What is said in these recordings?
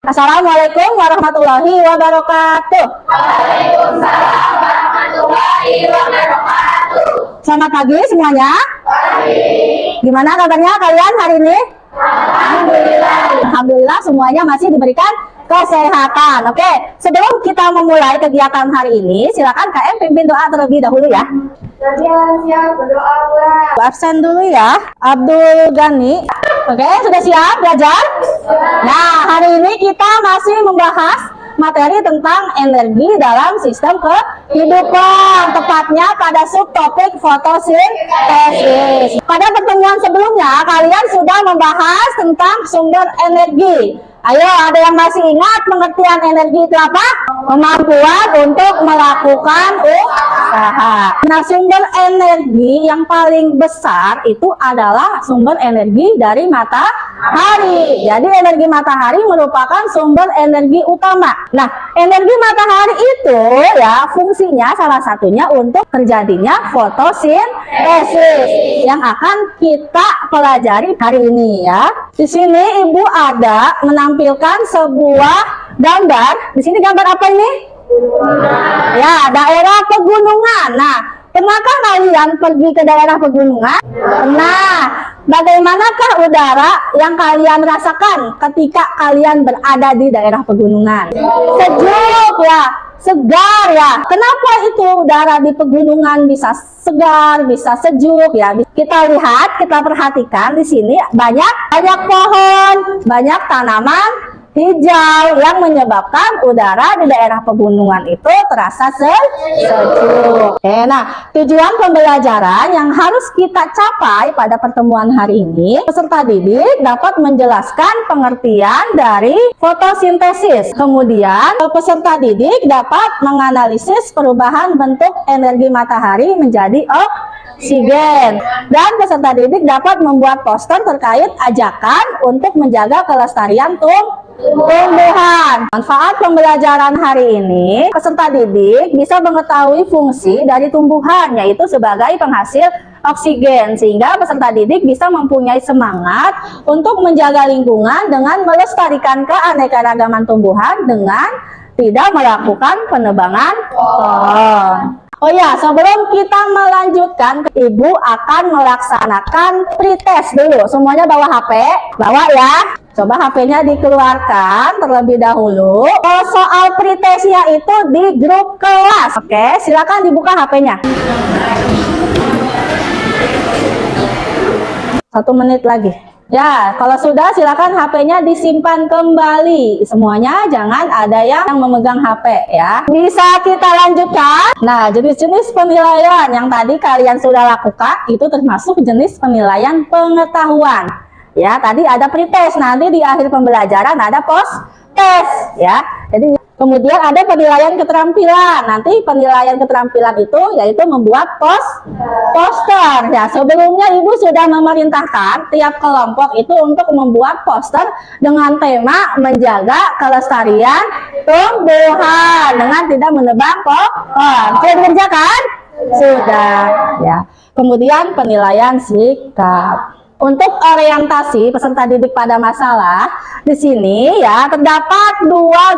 Assalamualaikum warahmatullahi wabarakatuh. Waalaikumsalam warahmatullahi wabarakatuh. Selamat pagi semuanya. Pagi. Gimana kabarnya kalian hari ini? Alhamdulillah. Alhamdulillah semuanya masih diberikan kesehatan. Oke, sebelum kita memulai kegiatan hari ini, silakan KM pimpin doa terlebih dahulu ya. Siap berdoa mulai. Absen dulu ya, Abdul Ghani. Oke, sudah siap belajar? Nah, hari ini kita masih membahas materi tentang energi dalam sistem kehidupan, tepatnya pada subtopik fotosintesis. Pada pertemuan sebelumnya, kalian sudah membahas tentang sumber energi. Ayo, ada yang masih ingat pengertian energi itu apa? Kemampuan untuk melakukan usaha. Nah, sumber energi yang paling besar itu adalah sumber energi dari matahari. Jadi, energi matahari merupakan sumber energi utama. Nah, energi matahari itu ya fungsinya salah satunya untuk terjadinya fotosintesis yang akan kita pelajari hari ini ya. Di sini Ibu ada menampilkan sebuah gambar. Di sini gambar apa ini? Ya, daerah pegunungan. Nah, pernahkah kalian pergi ke daerah pegunungan? Pernah. Bagaimanakah udara yang kalian rasakan ketika kalian berada di daerah pegunungan? Sejuk ya, segar ya. Kenapa itu udara di pegunungan bisa segar, bisa sejuk ya? Kita lihat, kita perhatikan di sini banyak pohon, banyak tanaman hijau yang menyebabkan udara di daerah pegunungan itu terasa sejuk. Nah, tujuan pembelajaran yang harus kita capai pada pertemuan hari ini, peserta didik dapat menjelaskan pengertian dari fotosintesis. Kemudian, peserta didik dapat menganalisis perubahan bentuk energi matahari menjadi oksigen. Dan peserta didik dapat membuat poster terkait ajakan untuk menjaga kelestarian tumbuhan. Manfaat pembelajaran hari ini, peserta didik bisa mengetahui fungsi dari tumbuhan, yaitu sebagai penghasil oksigen, sehingga peserta didik bisa mempunyai semangat untuk menjaga lingkungan dengan melestarikan keanekaragaman tumbuhan dengan tidak melakukan penebangan pohon. Oh ya, sebelum kita melanjutkan, Ibu akan melaksanakan pretest dulu. Semuanya bawa HP, bawa ya. Coba HP-nya dikeluarkan terlebih dahulu. Soal pretestnya itu di grup kelas. Oke, silakan dibuka HP-nya. 1 menit lagi. Ya, kalau sudah silakan HP-nya disimpan kembali. Semuanya jangan ada yang memegang HP ya. Bisa kita lanjutkan. Nah, jenis-jenis penilaian yang tadi kalian sudah lakukan itu termasuk jenis penilaian pengetahuan. Ya, tadi ada pretest, nanti di akhir pembelajaran ada post test ya. Jadi kemudian ada penilaian keterampilan. Nanti penilaian keterampilan itu yaitu membuat poster. Ya, sebelumnya Ibu sudah memerintahkan tiap kelompok itu untuk membuat poster dengan tema menjaga kelestarian tumbuhan dengan tidak menebang pohon. Sudah dikerjakan? Sudah ya. Kemudian penilaian sikap. Untuk orientasi peserta didik pada masalah, di sini ya terdapat dua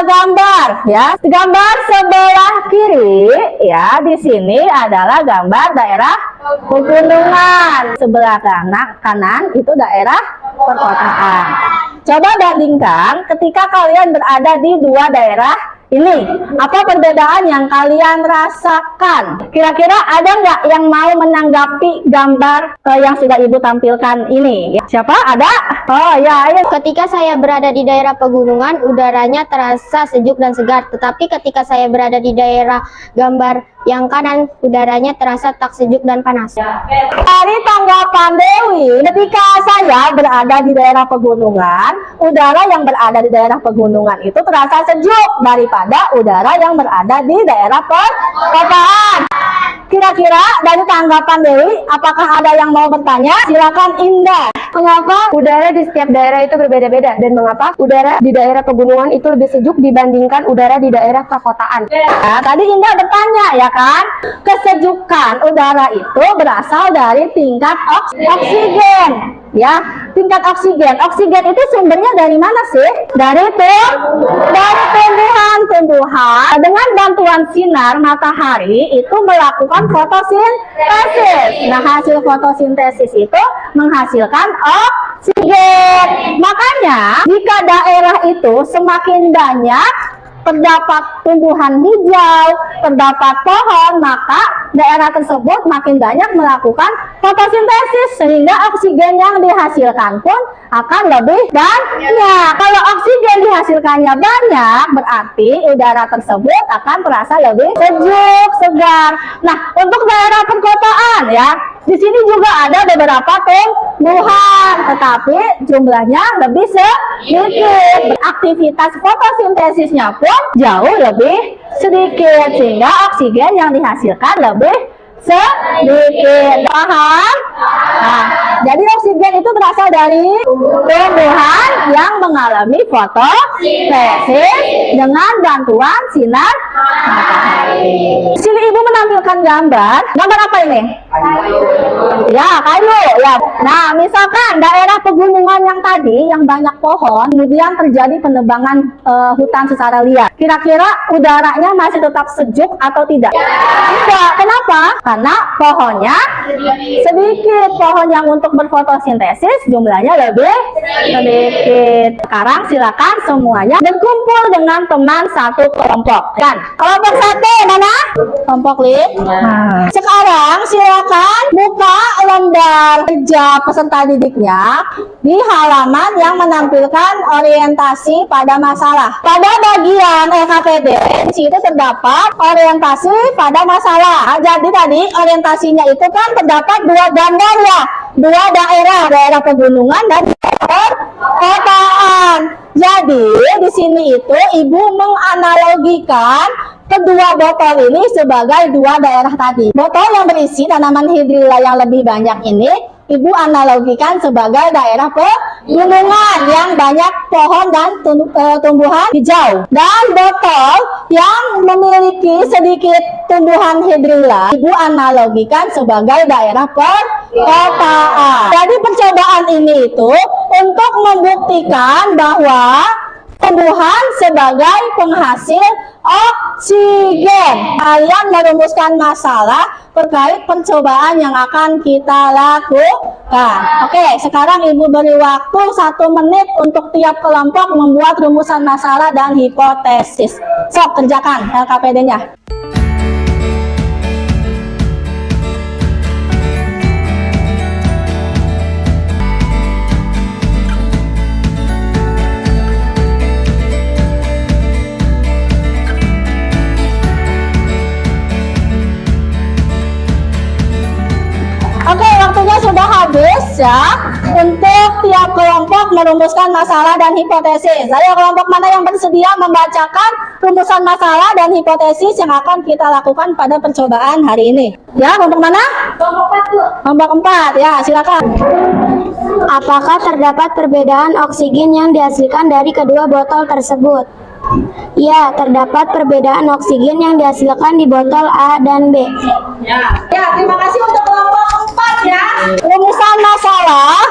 gambar ya. Gambar sebelah kiri ya, di sini adalah gambar daerah pegunungan. Sebelah kanan itu daerah perkotaan. Coba bandingkan ketika kalian berada di dua daerah ini, apa perbedaan yang kalian rasakan? Kira-kira ada nggak yang mau menanggapi gambar yang sudah Ibu tampilkan ini? Ya, siapa? Ada? Oh ya, ayo. Ketika saya berada di daerah pegunungan, udaranya terasa sejuk dan segar. Tetapi ketika saya berada di daerah gambar yang kanan, udaranya terasa tak sejuk dan panas. Dari tanggapan Dewi, ketika saya berada di daerah pegunungan, udara yang berada di daerah pegunungan itu terasa sejuk daripada udara yang berada di daerah perkotaan. Kira-kira dari tanggapan Dewi, apakah ada yang mau bertanya? Silakan Indah. Mengapa udara di setiap daerah itu berbeda-beda, dan mengapa udara di daerah pegunungan itu lebih sejuk dibandingkan udara di daerah perkotaan? Nah, tadi Indah bertanya ya kan, kesejukan udara itu berasal dari tingkat oksigen ya. tingkat oksigen. Oksigen itu sumbernya dari mana sih? Dari tumbuhan. Dengan bantuan sinar matahari itu melakukan fotosintesis. Nah, hasil fotosintesis itu menghasilkan oksigen. Makanya, jika daerah itu semakin banyak terdapat tumbuhan hijau, terdapat pohon, maka daerah tersebut makin banyak melakukan fotosintesis sehingga oksigen yang dihasilkan pun akan lebih banyak. Kalau oksigen dihasilkannya banyak, berarti udara tersebut akan terasa lebih sejuk, segar. Nah, untuk daerah perkotaan ya, di sini juga ada beberapa tumbuhan, tetapi jumlahnya lebih sedikit. Aktivitas fotosintesisnya pun jauh lebih sedikit, sehingga oksigen yang dihasilkan lebih sedikit. Paham? Nah, jadi oksigen itu berasal dari tumbuhan yang mengalami fotosintesis dengan bantuan sinar matahari. Sini ibu menampilkan gambar. Gambar apa ini? Ya, kayu. Ya. Nah, misalkan daerah pegunungan yang tadi yang banyak pohon, kemudian terjadi penebangan hutan secara liar. Kira-kira udaranya masih tetap sejuk atau tidak? Tidak. Kenapa? Karena pohonnya sedikit. Pohon yang untuk berfotosintesis jumlahnya lebih sedikit. Sekarang silakan semuanya berkumpul dengan teman satu kelompok. Kan? Kelompok satu mana? Kelompok lip. Nah. Sekarang silakan buka lembar kerja peserta didiknya di halaman yang menampilkan orientasi pada masalah. Pada bagian LKPD di situ terdapat orientasi pada masalah. Jadi tadi orientasinya itu kan terdapat dua gambar ya, dua daerah pegunungan dan perkotaan. Jadi di sini itu ibu menganalogikan kedua botol ini sebagai dua daerah tadi. Botol yang berisi tanaman hidrilla yang lebih banyak ini ibu analogikan sebagai daerah pegunungan yang banyak pohon dan tumbuhan hijau. Dan botol yang memiliki sedikit tumbuhan hidrilla ibu analogikan sebagai daerah perkotaan. Jadi percobaan ini itu untuk membuktikan bahwa tumbuhan sebagai penghasil oksigen. Kalian merumuskan masalah terkait percobaan yang akan kita lakukan. Oke, sekarang ibu beri waktu 1 menit untuk tiap kelompok membuat rumusan masalah dan hipotesis. Sok, kerjakan LKPD-nya. Oke, waktunya sudah habis ya untuk tiap kelompok merumuskan masalah dan hipotesis. Ayo, kelompok mana yang bersedia membacakan rumusan masalah dan hipotesis yang akan kita lakukan pada percobaan hari ini? Ya, kelompok mana? Kelompok 4 ya, silakan. Apakah terdapat perbedaan oksigen yang dihasilkan dari kedua botol tersebut? Ya, terdapat perbedaan oksigen yang dihasilkan di botol A dan B. Ya, terima kasih untuk kelompok 4 ya. Rumusan masalah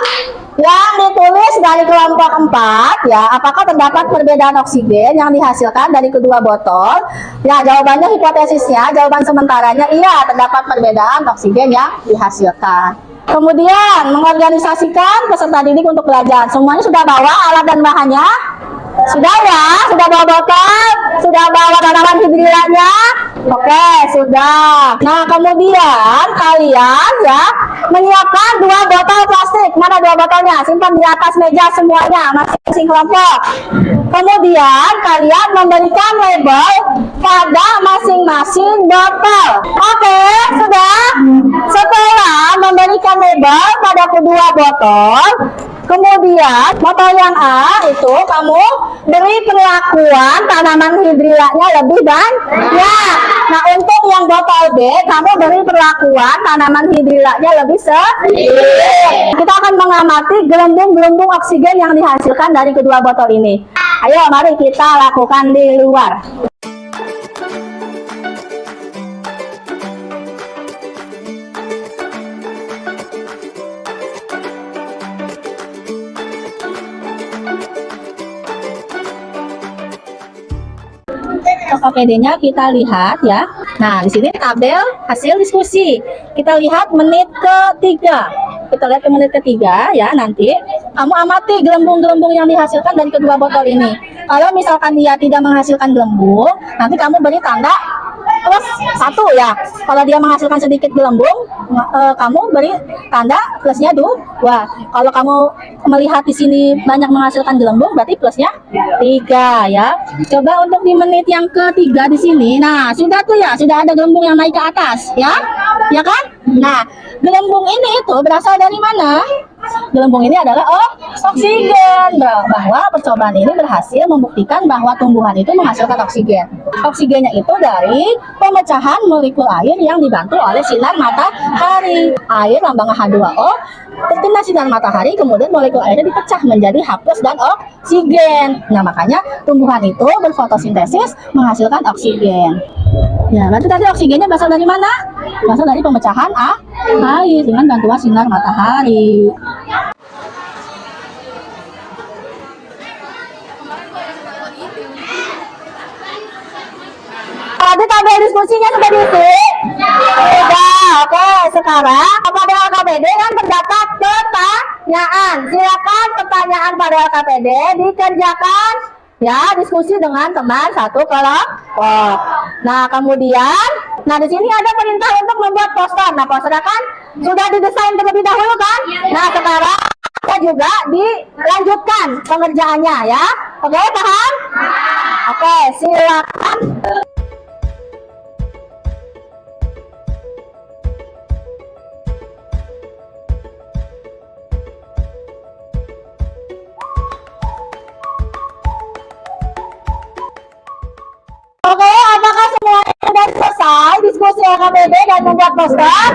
yang ditulis dari kelompok 4 ya, apakah terdapat perbedaan oksigen yang dihasilkan dari kedua botol? Ya, jawabannya hipotesisnya, jawaban sementaranya iya, terdapat perbedaan oksigen yang dihasilkan. Kemudian mengorganisasikan peserta didik untuk belajar. Semuanya sudah bawa alat dan bahannya? Sudah ya? Sudah bawa botol? Sudah bawa tanaman hidrillanya? Oke, sudah. Nah, kemudian kalian ya menyiapkan 2 botol plastik. Mana 2 botolnya? Simpan di atas meja semuanya, masing-masing kelompok. Kemudian kalian memberikan label pada masing-masing botol. Oke, sudah. Setelah memberikan label pada kedua botol, kemudian botol yang A itu kamu beri perlakuan tanaman hidrillanya lebih banyak. Nah, untuk yang botol B kamu beri perlakuan tanaman hidrillanya lebih sedikit. Kita akan mengamati gelembung-gelembung oksigen yang dihasilkan dari kedua botol ini. Ayo, mari kita lakukan di luar. OKPD-nya kita lihat ya. Nah, di sini tabel hasil diskusi. Kita lihat menit ketiga. Kita lihat ke menit ketiga ya. Nanti kamu amati gelembung-gelembung yang dihasilkan dari kedua botol ini. Kalau misalkan dia tidak menghasilkan gelembung, nanti kamu beri tanda plus 1 ya. Kalau dia menghasilkan sedikit gelembung, kamu beri tanda plusnya 2. Kalau kamu melihat di sini banyak menghasilkan gelembung, berarti plusnya 3 ya. Coba untuk di menit yang ketiga di sini, nah sudah tuh ya, sudah ada gelembung yang naik ke atas ya, ya kan? Nah, gelembung ini itu berasal dari mana? Gelembung ini adalah oksigen. Bahwa percobaan ini berhasil membuktikan bahwa tumbuhan itu menghasilkan oksigen. Oksigennya itu dari pemecahan molekul air yang dibantu oleh sinar matahari. Air lambangnya H2O terkena sinar matahari, kemudian molekul airnya dipecah menjadi H+ dan oksigen. Nah, makanya tumbuhan itu berfotosintesis menghasilkan oksigen. Ya, berarti tadi oksigennya berasal dari mana? Berasal dari pemecahan air dengan bantuan sinar matahari. Tadi tabel diskusinya sudah diisi? Sudah, oke. Sekarang pada LKPD kan terdapat pertanyaan. Silakan pertanyaan pada LKPD dikerjakan ya, diskusi dengan teman satu kelompok. Nah, kemudian, di sini ada perintah untuk membuat poster. Nah, poster kan sudah didesain terlebih dahulu kan? Nah, sekarang kita juga dilanjutkan pengerjaannya ya. Oke, paham? Oke, silakan. Oke, apakah semuanya sudah selesai diskusi LKPD dan membuat poster?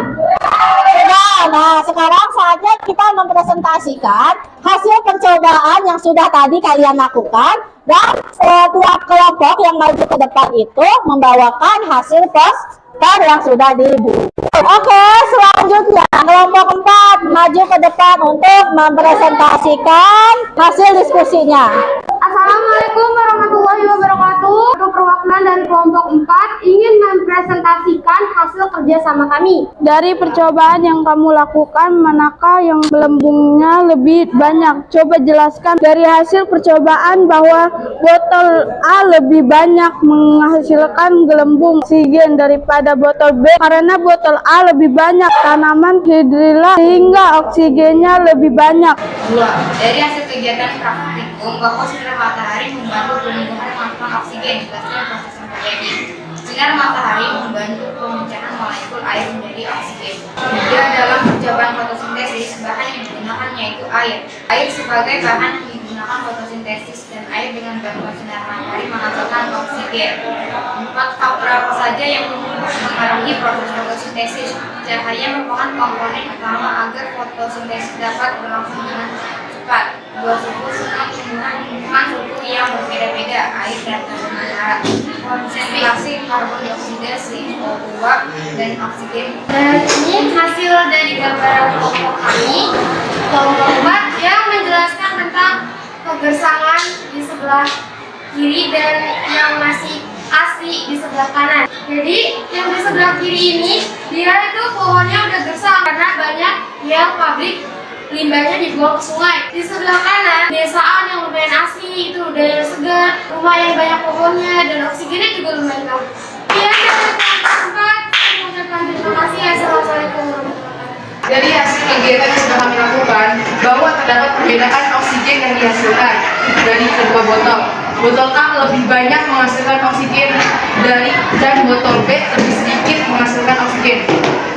Sudah. Nah, sekarang saatnya kita mempresentasikan hasil percobaan yang sudah tadi kalian lakukan, dan setiap kelompok yang maju ke depan itu membawakan hasil poster yang sudah dibuat. Oke, selanjutnya kelompok 4 maju ke depan untuk mempresentasikan hasil diskusinya. Assalamualaikum warahmatullahi wabarakatuh. Untuk perwakilan dari kelompok 4 ingin mempresentasikan hasil kerjasama kami. Dari percobaan yang kamu lakukan, manakah yang gelembungnya lebih banyak? Coba jelaskan dari hasil percobaan bahwa botol A lebih banyak menghasilkan gelembung oksigen daripada botol B, karena botol A lebih banyak tanaman hidrilla sehingga oksigennya lebih banyak. 2. Dari hasil kegiatan praktikum bahwa sinar matahari membantu tumbuhan menghasilkan oksigen. Jelaskan proses yang terjadi. Sinar matahari membantu pemecahan molekul air menjadi oksigen. 3. Dalam percobaan fotosintesis, bahan yang digunakan yaitu air. Air sebagai bahan yang digunakan fotosintesis dan air dengan bantuan sinar matahari menghasilkan oksigen. 4. Faktor apa saja yang mempengaruhi proses fotosintesis? Cahaya merupakan komponen utama agar fotosintesis dapat berlangsung dengan cepat. 2. Suhu tumbuhan suhu yang berbeda-beda, air dan udara. Konsentrasi karbon dioksida, CO2 dan oksigen. Dan ini hasil dari gambaran kelompok kami. Kelompok 4 yang menjelaskan tentang kegersangan di sebelah kiri dan yang masih asli di sebelah kanan. Jadi yang di sebelah kiri ini dia itu pohonnya udah gersang karena banyak yang pabrik limbahnya dibuang ke sungai. Di sebelah kanan desaan yang lumayan asli, itu udara segar, rumah yang banyak pohonnya dan oksigennya juga lumayan bagus. Ya, tempat mengucapkan terima kasih. Assalamualaikum warahmatullahi wabarakatuh. Dari hasil kegiatan yang sudah kami lakukan, bahwa terdapat perbedaan oksigen yang dihasilkan dari kedua botol. Botol A lebih banyak menghasilkan oksigen dan botol B lebih sedikit menghasilkan oksigen.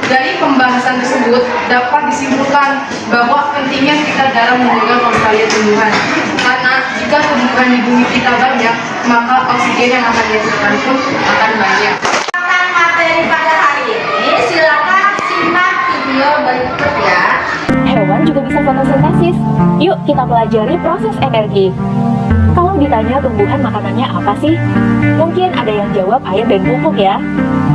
Dari pembahasan tersebut dapat disimpulkan bahwa pentingnya kita dalam menjaga kelestarian tumbuhan. Karena jika tumbuhan di bumi kita banyak, maka oksigen yang akan dihasilkan pun akan banyak. Materi pada hari ini, silakan simak video berikut ya. Hewan juga bisa fotosintesis. Yuk kita pelajari proses energi. Kalau ditanya tumbuhan makanannya apa sih? Mungkin ada yang jawab air dan pupuk ya.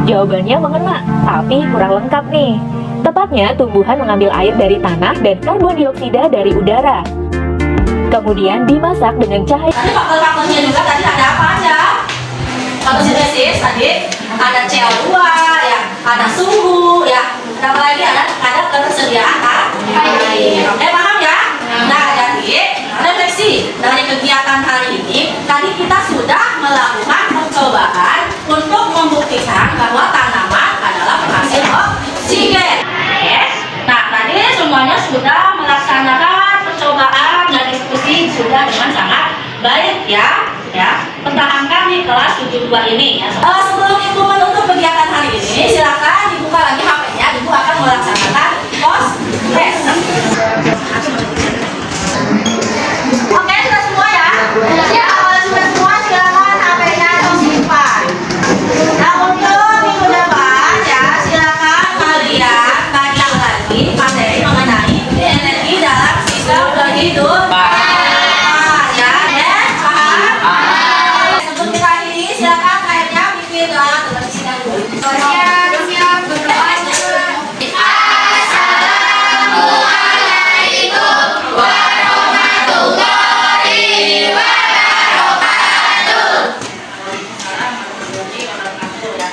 Jawabannya mengena, tapi kurang lengkap nih. Tepatnya tumbuhan mengambil air dari tanah dan karbon dioksida dari udara. Kemudian dimasak dengan cahaya. Tadi faktor-faktornya juga tadi ada apa aja? Fotosintesis tadi ada CO2 ya, ada suhu ya, apa lagi ada ketersediaan air. Oke, paham ya? Nah, jadi refleksi dari kegiatan hari ini, tadi kita sudah melakukan percobaan untuk membuktikan bahwa tanaman adalah penghasil oksigen. Oke. Nah, tadi semuanya sudah melaksanakan percobaan dan diskusi sudah dengan sangat baik ya. Pertahankan di kelas 72 ini ya. Sebelum Ibu menutup kegiatan hari ini, silakan dibuka lagi HP-nya. Ibu akan melaksanakan post test. Oke, sudah semua ya? Ya, kalau sudah semua silakan HP-nya disimpan. Nah, untuk minggu depan ya, silakan kalian baca lagi materi mengenai energi dalam sistem hidup.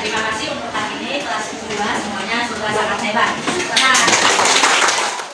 Terima kasih untuk hari ini kelas 2 semuanya sudah sangat hebat.